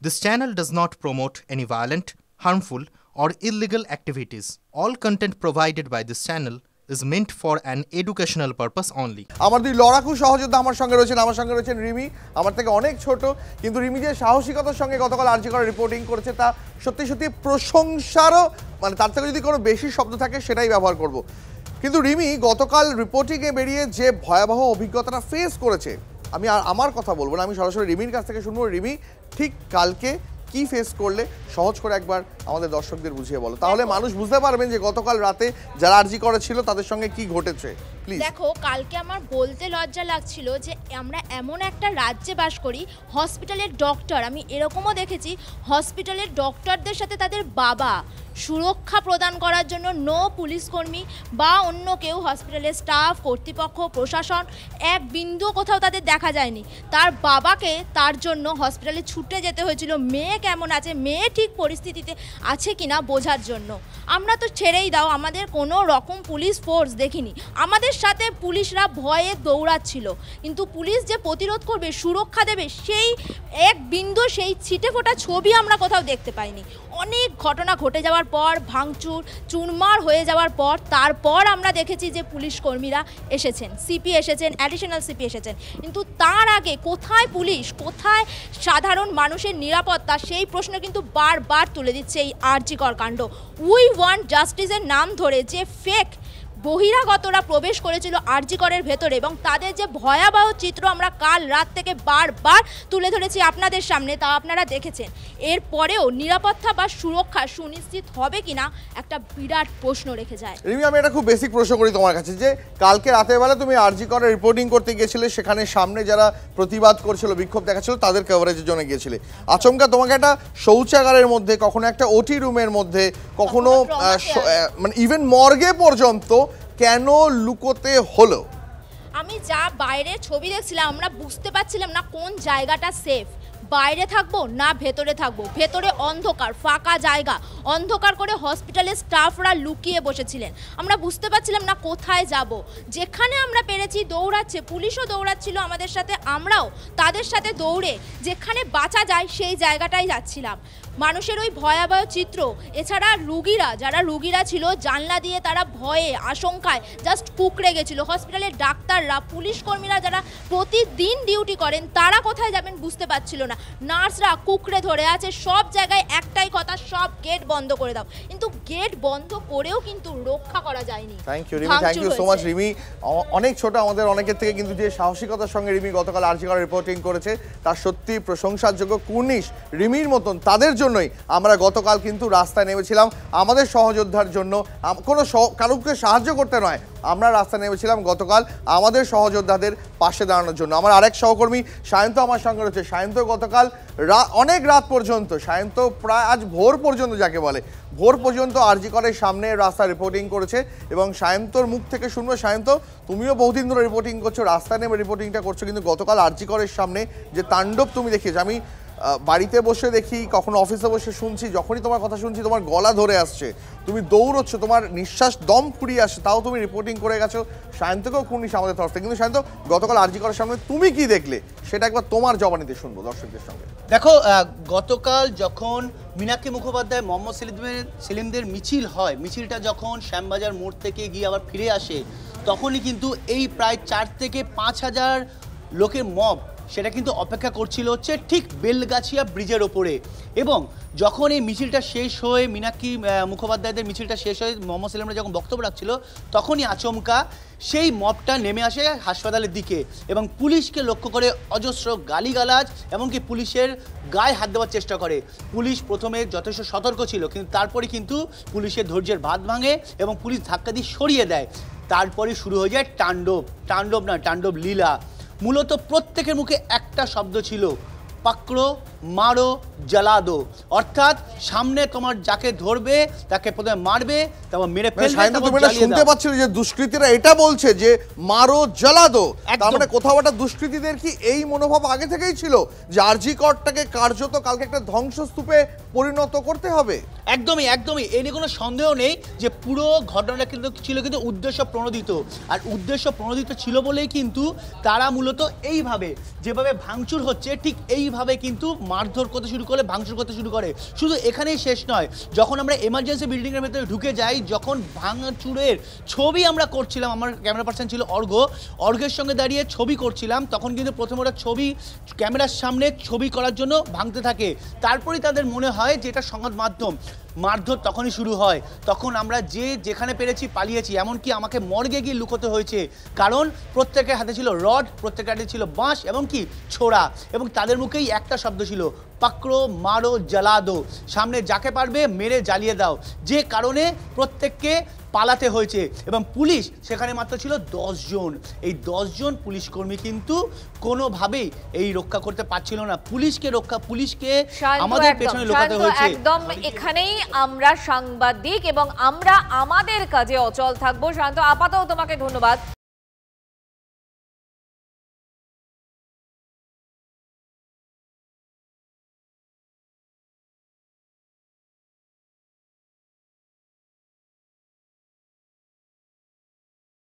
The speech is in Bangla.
This channel does not promote any violent, harmful, or illegal activities. All content provided by this channel is meant for an educational purpose only. আমার দুই লড়াকু সহযোদ্ধা আমার সঙ্গে রয়েছেন রিমি, আমার থেকে অনেক ছোট, কিন্তু রিমি যে সাহসিকতার সঙ্গে গতকাল আরজি করে রিপোর্টিং করেছে তা সত্যি সত্যি প্রশংসারও, মানে তার থেকে যদি কোনো বেশি শব্দ থাকে সেটাই ব্যবহার করব। কিন্তু রিমি গতকাল রিপোর্টিংয়ে বেরিয়ে যে ভয়াবহ অভিজ্ঞতাটা ফেস করেছে, আমি আর আমার কথা বলবো না, আমি সরাসরি রিমির কাছ থেকে শুনবো। রিমি ঠিক কালকে কি ফেস করলে সহজ করে একবার আমাদের দর্শকদের বুঝিয়ে বলো, তাহলে মানুষ বুঝতে পারবেন যে গতকাল রাতে যারা আরজি করেছিল তাদের সঙ্গে কি ঘটেছে। প্লিজ। দেখো, কালকে আমার বলতে লজ্জা লাগছিল যে আমরা এমন একটা রাজ্যে বাস করি, হসপিটালের ডক্টর, আমি এরকমও দেখেছি হসপিটালের ডক্টরদের সাথে তাদের বাবা সুরক্ষা প্রদান করার জন্য নো পুলিশকর্মী বা অন্য কেউ, হসপিটালের স্টাফ, কর্তৃপক্ষ, প্রশাসন এক বিন্দু কোথাও তাদের দেখা যায়নি। তার বাবাকে তার জন্য হসপিটালে ছুটে যেতে হয়েছিল মেয়ে কেমন আছে, মেয়ে ঠিক পরিস্থিতিতে আছে কিনা বোঝার জন্য। আমরা তো ছেড়েই দাও, আমাদের কোনো রকম পুলিশ ফোর্স দেখিনি, আমাদের সাথে পুলিশরা ভয়ে দৌড়াচ্ছিল, কিন্তু পুলিশ যে প্রতিরোধ করবে, সুরক্ষা দেবে, সেই এক বিন্দু, সেই ছিটে ফোটা ছবি আমরা কোথাও দেখতে পাইনি। অনেক ঘটনা ঘটে যাওয়ার পর, ভাঙচুর চুরমার হয়ে যাওয়ার পর, তারপর আমরা দেখেছি যে পুলিশ কর্মীরা এসেছেন, সিপি এসেছেন, অ্যাডিশনাল সিপি এসেছেন, কিন্তু তার আগে কোথায় পুলিশ, কোথায় সাধারণ মানুষের নিরাপত্তা, সেই প্রশ্ন কিন্তু বারবার তুলে দিচ্ছে এই আরজিকর কাণ্ড। উই ওয়ান্ট জাস্টিসের নাম ধরে যে ফেক বহিরাগতরা প্রবেশ করেছিল আরজিকরের ভেতরে, এবং তাদের যে ভয়াবহ চিত্র আমরা কাল রাত থেকে বারবার তুলে ধরেছি আপনাদের সামনে, তা আপনারা দেখেছেন। এরপরেও নিরাপত্তা বা সুরক্ষা সুনিশ্চিত হবে কিনা একটা বিরাট প্রশ্ন রেখে যায়। রিমি, আমি একটা খুব বেসিক প্রশ্ন করি তোমার কাছে, যে কালকে রাতের বেলা তুমি আরজি করে রিপোর্টিং করতে গিয়েছিলে, সেখানে সামনে যারা প্রতিবাদ করছিল, বিক্ষোভ দেখাচ্ছিল, তাদের কভারেজের জন্য গিয়েছিলে। আচমকা তোমাকে একটা শৌচাগারের মধ্যে, কখনো একটা ওটি রুমের মধ্যে, কখনো মানে ইভেন মর্গে পর্যন্ত কেন লুকোতে হলো? আমি যা বাইরে ছবি দেখছিলাম, আমরা বুঝতে পারছিলাম না কোন জায়গাটা সেফ, বাইরে থাকবো না ভেতরে থাকবো। ভেতরে অন্ধকার, ফাঁকা জায়গা, অন্ধকার করে হসপিটালের স্টাফরা লুকিয়ে বসেছিলেন, আমরা বুঝতে পারছিলাম না কোথায় যাব। যেখানে আমরা পেরেছি দৌড়াচ্ছে, পুলিশও দৌড়াচ্ছিল আমাদের সাথে, আমরাও তাদের সাথে দৌড়ে যেখানে বাঁচা যায় সেই জায়গাটাই যাচ্ছিলাম। মানুষের ওই ভয়াবহ চিত্র, এছাড়া রুগীরা, যারা রুগীরা ছিল জানলা দিয়ে তারা ভয়ে আশঙ্কায় জাস্ট কুঁকড়ে গেছিলো। হসপিটালের ডাক্তাররা, পুলিশ কর্মীরা যারা প্রতিদিন ডিউটি করেন, তারা কোথায় যাবেন বুঝতে পারছিল না। নার্সরা কুঁকড়ে ধরে আছে। সব জায়গায় একটাই কথা, সব গেট বন্ধ করে দাও, কিন্তু গেট বন্ধ করেও কিন্তু রক্ষা করা যায়নি। Thank you Rimi, thank you so much Rimi. অনেক ছোট আমাদের অনেকের থেকে, কিন্তু যে সাহসিকতার সঙ্গে রিমি গতকাল আরজি করে রিপোর্টিং করেছে তার সত্যি প্রশংসার যোগ্য। কুর্নিশ রিমির মতন তাদের জন্যই আমরা গতকাল কিন্তু রাস্তায় নেমেছিলাম, আমাদের সহযোদ্ধার জন্য, কোনো কারুকে সাহায্য করতে নয়, আমরা রাস্তায় নেমেছিলাম গতকাল আমাদের সহযোদ্ধাদের পাশে দাঁড়ানোর জন্য। আমার আরেক সহকর্মী সায়ন্ত আমার সঙ্গে রয়েছে। সায়ন্ত গতকাল অনেক রাত পর্যন্ত, সায়ন্ত প্রায় আজ ভোর পর্যন্ত, যাকে বলে ভোর পর্যন্ত আরজি করের সামনে রাস্তা রিপোর্টিং করেছে, এবং সায়ন্তর মুখ থেকে শুনবো। সায়ন্ত, তুমিও বহুদিন ধরে রিপোর্টিং করছো, রাস্তায় নেমে রিপোর্টিংটা করছো, কিন্তু গতকাল আরজি করের সামনে যে তাণ্ডব তুমি দেখিয়েছো, আমি বাড়িতে বসে দেখি, কখনো অফিসে বসে শুনছি, যখনই তোমার কথা শুনছি তোমার গলা ধরে আসছে, তুমি দৌড়চ্ছ, তোমার নিঃশ্বাস দম ফুরিয়ে আসছে, তাও তুমি রিপোর্টিং করে গেছো। সায়ন্তকেও কুর্নিশ আমাদের তরফ থেকে। কিন্তু সায়ন্ত, গতকাল আরজি করার সামনে তুমি কি দেখলে সেটা একবার তোমার জবানিতে শুনবো দর্শকদের সঙ্গে। দেখো, গতকাল যখন মীনাক্ষী মুখোপাধ্যায়, মোহাম্মদ সেলিমদের মিছিল হয়, মিছিলটা যখন শ্যামবাজার মোড় থেকে গিয়ে আবার ফিরে আসে, তখনই কিন্তু এই প্রায় 4 থেকে 5,000 লোকের মব সেটা কিন্তু অপেক্ষা করছিল হচ্ছে ঠিক বেলগাছিয়া ব্রিজের ওপরে। এবং যখন এই মিছিলটা শেষ হয়ে, মীনাক্ষী মুখোপাধ্যায়দের মিছিলটা শেষ হয়ে মোহাম্মদ সেলিমরা যখন বক্তব্য রাখছিল, তখনই আচমকা সেই মবটা নেমে আসে হাসপাতালের দিকে, এবং পুলিশকে লক্ষ্য করে অজস্র গালিগালাজ, এমনকি পুলিশের গায়ে হাত দেওয়ার চেষ্টা করে। পুলিশ প্রথমে যথেষ্ট সতর্ক ছিল, কিন্তু তারপরে কিন্তু পুলিশের ধৈর্যের বাঁধ ভাঙে এবং পুলিশ ধাক্কা দিয়ে সরিয়ে দেয়। তারপরে শুরু হয়ে যায় তাণ্ডব লীলা। মূলত প্রত্যেকের মুখে একটা শব্দ ছিল, পাকড়ো, মারো, জ্বালাদো। অর্থাৎ সামনে তোমার যাকে ধরবে তাকে প্রথমে মারবে, তারপর মেরে ফেলবে। তুমি এটা শুনতে পাচ্ছিলে যে দুষ্কৃতীরা এটা বলছে যে মারো, জ্বালাদো, তার মানে কোথাও একটা দুষ্কৃতীদের কি এই মনোভাব আগে থেকেই ছিল যে আরজি করটাকে কার্যত কালকে একটা ধ্বংসস্তূপে পরিণত করতে হবে? একদমই একদমই, এ নিয়ে কোনো সন্দেহ নেই যে পুরো ঘটনাটা কিন্তু ছিল কিন্তু উদ্দেশ্য প্রণোদিত, আর উদ্দেশ্য প্রণোদিত ছিল বলেই কিন্তু তারা মূলত এইভাবে, যেভাবে ভাঙচুর হচ্ছে ঠিক এইভাবে কিন্তু মারধর করতে শুরু করে, ভাঙচুর করতে শুরু করে। শুধু এখানেই শেষ নয়, যখন আমরা এমার্জেন্সি বিল্ডিংয়ের ভেতরে ঢুকে যাই, যখন ভাঙচুরের ছবি আমরা করছিলাম, আমার ক্যামেরা পার্সন ছিল অর্ঘের সঙ্গে দাঁড়িয়ে ছবি করছিলাম, তখন কিন্তু প্রথমে ওরা ছবি ক্যামেরার সামনে ছবি করার জন্য ভাঙতে থাকে। তারপরেই তাদের মনে হয় যে এটা সংবাদ মাধ্যম, মারধর তখনই শুরু হয়। তখন আমরা যেখানে পেরেছি পালিয়েছি, এমনকি আমাকে মর্গে গিয়ে লুকোতে হয়েছে, কারণ প্রত্যেকের হাতে ছিল রড, প্রত্যেকের হাতে ছিল বাঁশ এবং কি ছোড়া, এবং তাদের মুখেই একটা শব্দ ছিল, পাকড়ো মারো জ্বালা দো, সামনে যাকে পারবে মেরে জ্বালিয়ে দাও। যে কারণে প্রত্যেককে পালাতে হয়েছে, এবং পুলিশ সেখানে মাত্র ছিল 10 জন। এই 10 জন পুলিশ কর্মী কিন্তু কোনোভাবেই এই রক্ষা করতে পারছিল না। পুলিশকে আমাদের পেছনে লুকাতে হয়েছে। একদম এখানেই আমরা সাংবাদিক এবং আমরা আমাদের কাজে অচল থাকবো। শান্ত, আপাতত তোমাকে ধন্যবাদ।